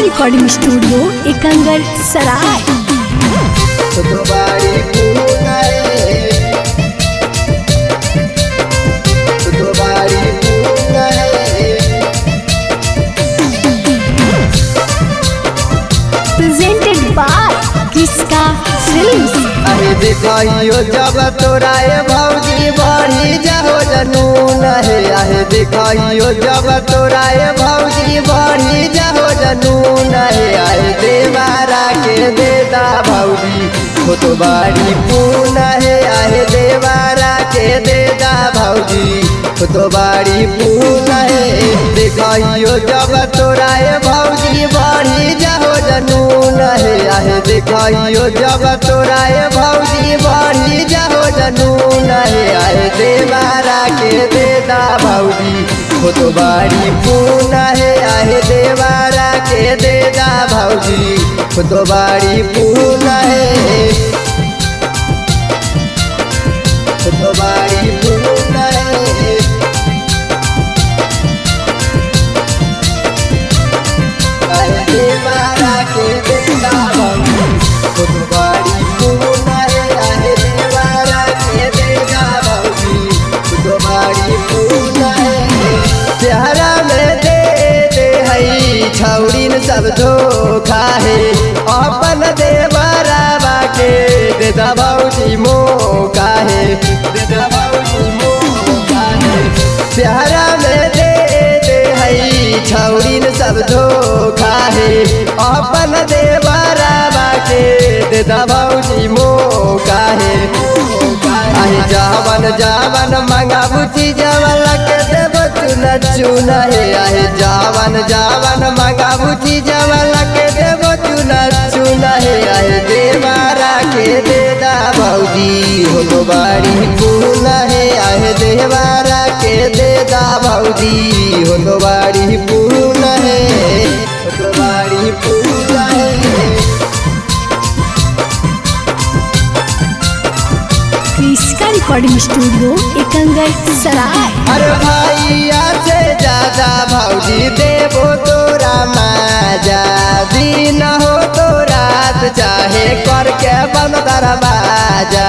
Recording studio Ekangar सराय। Presented by किसका films. अरे दिखाइयो जब तोराए भौजी बढ़ी जाओ जनून है। अरे दिखाइयो जब तोराए भौजी बढ़ी जाओ जनून है। अरे देवारा के देदा भौजी हो तो बाड़ी पून है। अरे देवारा के देदा भौजी हो तो बाड़ी पून है। दिखाइयो जब तोराए भौजी बढ़ी जाओ जनून है। अरे दिखाइयो जब तोराए भौजी बढ़ी जाओ जनून है। अरे देवारा के देदा भौजी हो तो बाड़ी पून है। अरे देवारा के देदा भौजी हो तो बाड़ी पून है। हो तो बाड़ी पून है। अरे देवारा के देदा भौजी हो तो बाड़ी पून है। अरे देवारा के देदा भौजी हो तो बाड़ी पून है। प्यारा में दे दे हई छौरीन सब धोखा है। अपन देवारा बाके देदा भौजी मौका है। देदा भौजी मौका है। प्यारा में दे दे हई छौरीन सब धोखा है। अपन देवारा बाके देदा भौजी मौका है। अरे जावन जावन मंगा बुची जवन के देव चुन चुन है। अरे जावन जावन मंगा बुची जवन के देव चुन चुन है। अरे देवारा के देदा भौजी हो तो बाड़ी पून है। अरे देवारा के देदा भौजी हो तो बाड़ी पून है। हो तो बाड़ी पून है। किसका रिकॉर्डिंग स्टूडियो एकंगर सराय। अरे भैया से ज्यादा भौजी देवो तोरा माजा। दिन हो तो रात चाहे करके बंद दरवाजा।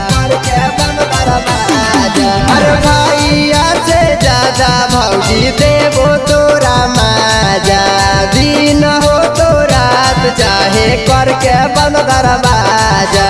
करके बंद दरवाजा। अरे भैया से ज्यादा भौजी देवो तोरा माजा। दिन हो तो रात चाहे करके बंद दरवाजा।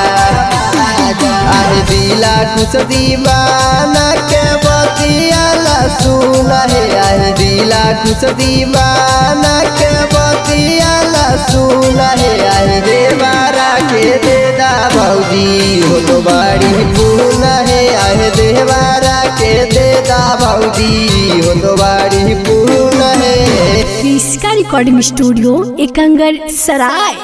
अरे दिला कुछ दीवाना के बतियाला सुन है। अरे दिला कुछ दीवाना के बतियाला सुन है। अरे देवारा के देदा भौजी हो तो बाड़ी पून है। अरे देवारा के देदा भौजी हो तो बाड़ी पून है। किसका रिकॉर्डिंग स्टूडियो एकंगर सराय।